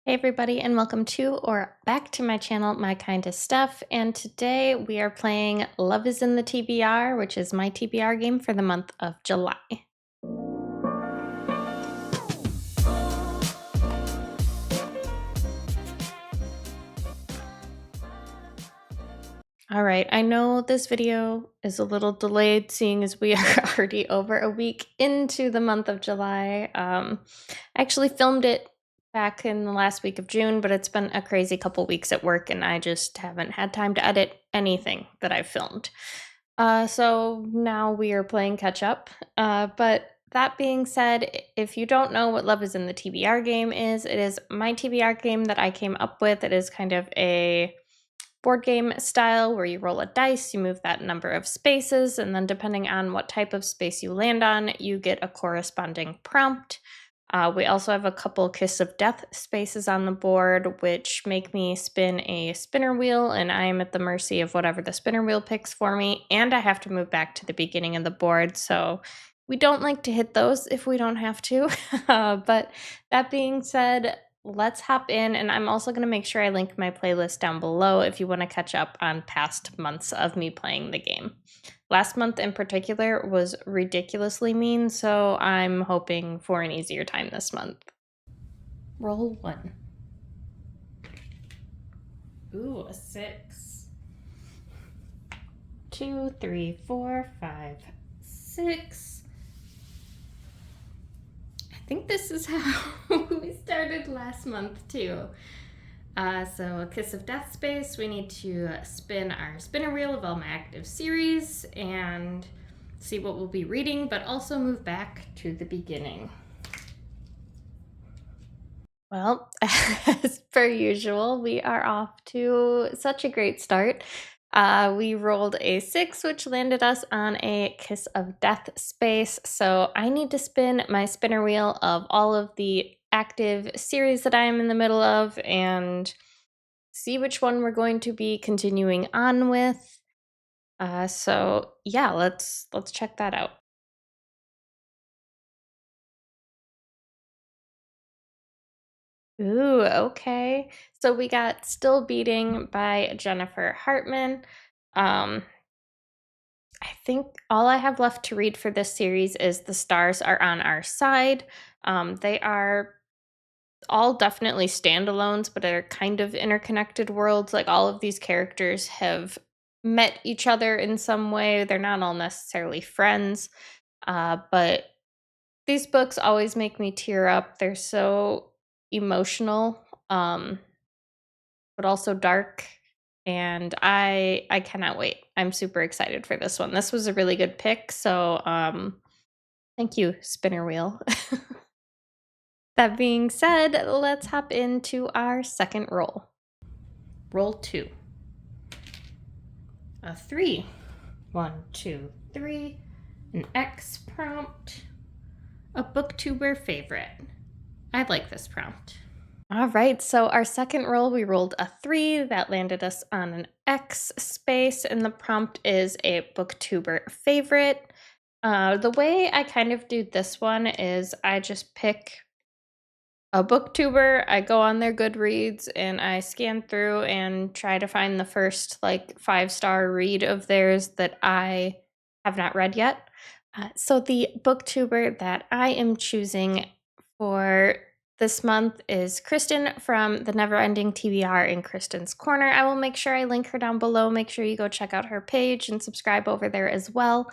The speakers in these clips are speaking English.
Hey everybody, and welcome to or back to my channel, My Kinda Stuff. And today we are playing Love is in the TBR, which is my TBR game for the month of July. All right, I know this video is a little delayed seeing as we are already over a week into the month of July. I actually filmed it back in the last week of June, but it's been a crazy couple weeks at work and I just haven't had time to edit anything that I've filmed. So now we are playing catch up. But that being said, if you don't know what Love is in the TBR game is, it is my TBR game that I came up with. It is kind of a board game style where you roll a dice, you move that number of spaces, and then depending on what type of space you land on, you get a corresponding prompt. We also have a couple Kiss of Death spaces on the board, which make me spin a spinner wheel, and I am at the mercy of whatever the spinner wheel picks for me, and I have to move back to the beginning of the board, so we don't like to hit those if we don't have to. But that being said, let's hop in, and I'm also going to make sure I link my playlist down below if you want to catch up on past months of me playing the game. Last month in particular was ridiculously mean, so I'm hoping for an easier time this month. Roll 1. Ooh, a 6. 2, 3, 4, 5, 6. I think this is how we started last month too. So a Kiss of Death space, we need to spin our spinner wheel of all my active series and see what we'll be reading, but also move back to the beginning. Well, as per usual, we are off to such a great start. We rolled a 6, which landed us on a Kiss of Death space. So I need to spin my spinner wheel of all of the active series that I am in the middle of and see which one we're going to be continuing on with. So yeah, let's check that out. Ooh, okay. So we got Still Beating by Jennifer Hartman. I think all I have left to read for this series is The Stars Are on Our Side. They are all definitely standalones, but are kind of interconnected worlds. Like all of these characters have met each other in some way. They're not all necessarily friends, but these books always make me tear up. They're so emotional, but also dark. And I cannot wait. I'm super excited for this one. This was a really good pick, so thank you, Spinner Wheel. That being said, let's hop into our second roll. Roll 2. A 3. 1, 2, 3. An X prompt. A booktuber favorite. I like this prompt. All right, so our second roll, we rolled a 3. That landed us on an X space, and the prompt is a booktuber favorite. The way I kind of do this one is I just pick a booktuber, I go on their Goodreads, and I scan through and try to find the first, 5-star read of theirs that I have not read yet. So the booktuber that I am choosing for this month is Kristen from the Neverending TBR in Kristen's Corner. I will make sure I link her down below. Make sure you go check out her page and subscribe over there as well.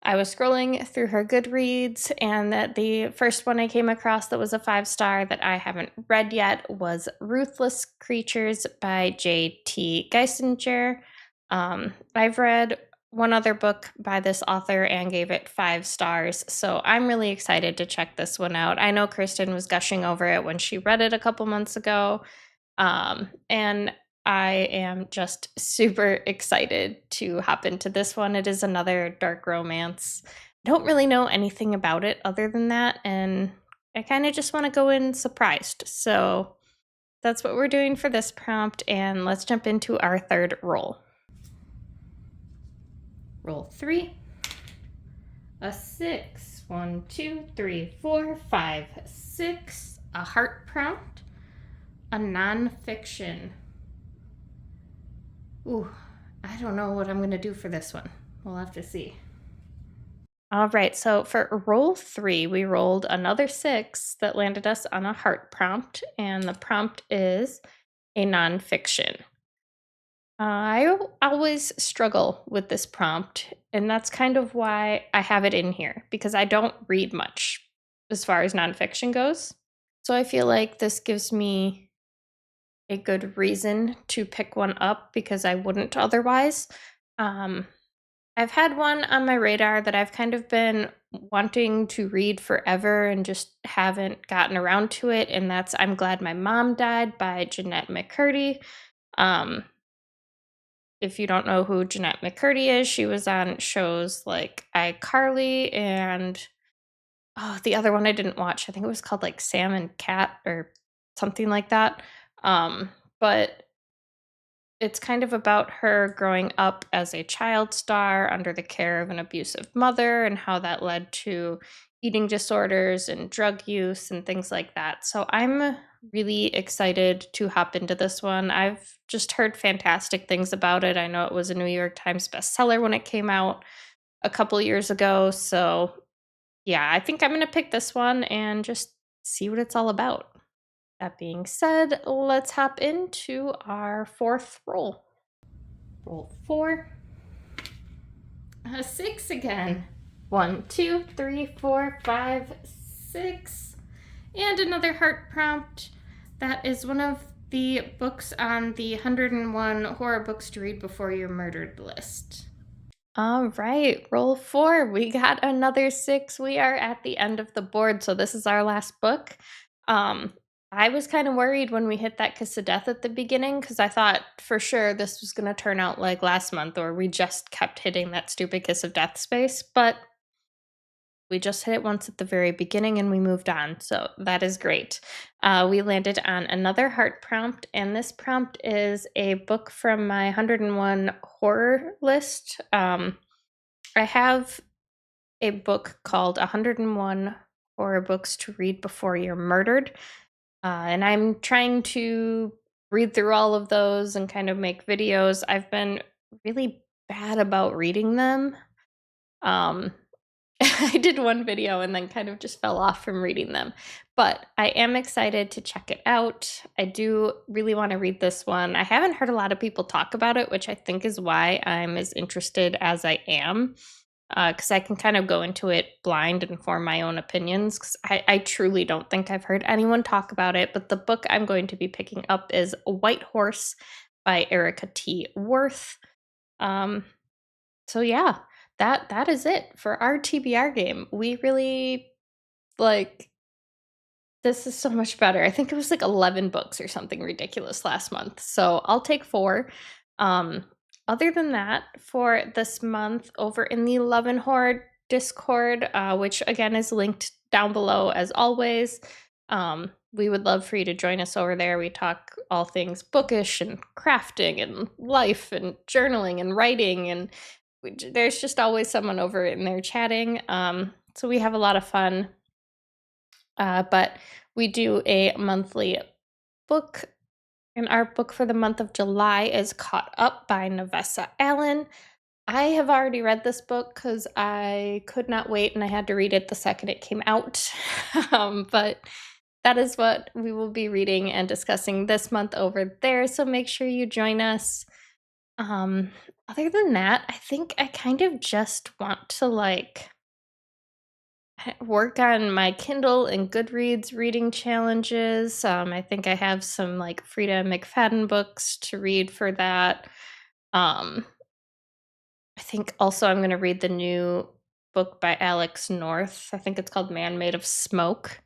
I was scrolling through her Goodreads, and that the first one I came across that was a 5-star that I haven't read yet was Ruthless Creatures by J.T. Geisinger. I've read one other book by this author and gave it 5 stars, so I'm really excited to check this one out. I know Kristen was gushing over it when she read it a couple months ago, and I am just super excited to hop into this one. It is another dark romance. Don't really know anything about it other than that, and I kind of just want to go in surprised. So that's what we're doing for this prompt, and let's jump into our third roll. Roll 3. A 6. 1, 2, 3, 4, 5, 6. a heart prompt, a nonfiction. Ooh, I don't know what I'm going to do for this one. We'll have to see. All right, so for roll 3, we rolled another 6 that landed us on a heart prompt, and the prompt is a nonfiction. I always struggle with this prompt, and that's kind of why I have it in here, because I don't read much as far as nonfiction goes. So I feel like this gives me a good reason to pick one up because I wouldn't otherwise. Um, I've had one on my radar that I've kind of been wanting to read forever and just haven't gotten around to it, and that's I'm Glad My Mom Died by Jeanette McCurdy. Um, if you don't know who Jeanette McCurdy is, she was on shows like iCarly and the other one I didn't watch. I think it was called like Sam and Cat or something like that. But it's kind of about her growing up as a child star under the care of an abusive mother and how that led to eating disorders and drug use and things like that. So I'm really excited to hop into this one. I've just heard fantastic things about it. I know it was a New York Times bestseller when it came out a couple years ago. So yeah, I think I'm going to pick this one and just see what it's all about. That being said, let's hop into our fourth roll. Roll 4. A 6 again. 1, 2, 3, 4, 5, 6. And another heart prompt. That is one of the books on the 101 horror books to read before you're murdered list. All right, roll 4. We got another 6. We are at the end of the board, so this is our last book. I was kind of worried when we hit that kiss of death at the beginning because I thought for sure this was going to turn out like last month, or we just kept hitting that stupid kiss of death space, but we just hit it once at the very beginning and we moved on, so that is great. We landed on another heart prompt, and this prompt is a book from my 101 horror list. I have a book called 101 Horror Books to Read Before You're Murdered. And I'm trying to read through all of those and kind of make videos. I've been really bad about reading them. I did one video and then kind of just fell off from reading them. But I am excited to check it out. I do really want to read this one. I haven't heard a lot of people talk about it, which I think is why I'm as interested as I am. Because I can kind of go into it blind and form my own opinions. Because I truly don't think I've heard anyone talk about it. But the book I'm going to be picking up is White Horse by Erica T. Worth. So yeah, that is it for our TBR game. We really this is so much better. I think it was like 11 books or something ridiculous last month. So I'll take 4. Um, Other than that, for this month, over in the Love and Horror Discord, which again is linked down below as always, we would love for you to join us over there. We talk all things bookish and crafting and life and journaling and writing, and there's just always someone over in there chatting. So we have a lot of fun. But we do a monthly book, and our book for the month of July is Caught Up by Navessa Allen. I have already read this book because I could not wait and I had to read it the second it came out. But that is what we will be reading and discussing this month over there. So make sure you join us. Other than that, I think I kind of just want to work on my Kindle and Goodreads reading challenges. I think I have some like Frida McFadden books to read for that. Um, I think also I'm going to read the new book by Alex North. I think it's called Man Made of Smoke.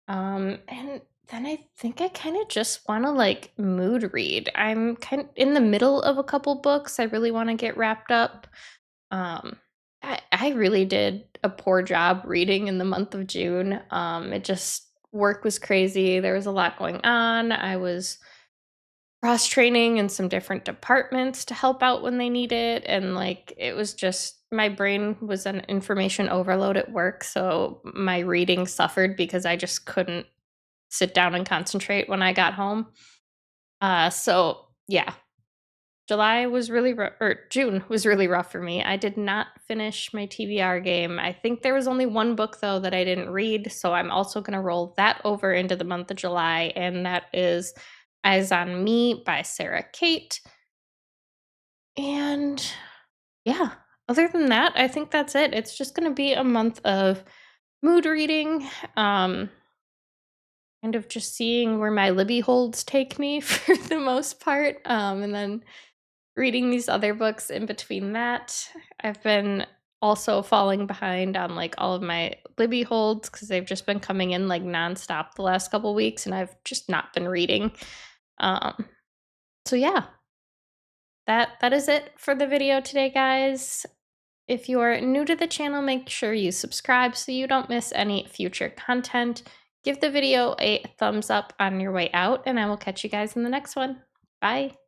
And then I think I kind of just want to like mood read. I'm kind of in the middle of a couple books I really want to get wrapped up. Um, I really did a poor job reading in the month of June. It just work was crazy. There was a lot going on. I was cross training in some different departments to help out when they need it, and like it was just my brain was an information overload at work, so my reading suffered because I just couldn't sit down and concentrate when I got home. So yeah, July was really or June was really rough for me. I did not finish my TBR game. I think there was only one book though that I didn't read, so I'm also going to roll that over into the month of July, and that is Eyes on Me by Sarah Kate. And yeah, other than that, I think that's it. It's just going to be a month of mood reading, kind of just seeing where my Libby holds take me for the most part, and then reading these other books in between that. I've been also falling behind on like all of my Libby holds because they've just been coming in like nonstop the last couple weeks, and I've just not been reading. So yeah, that is it for the video today, guys. If you are new to the channel, make sure you subscribe so you don't miss any future content. Give the video a thumbs up on your way out, and I will catch you guys in the next one. Bye.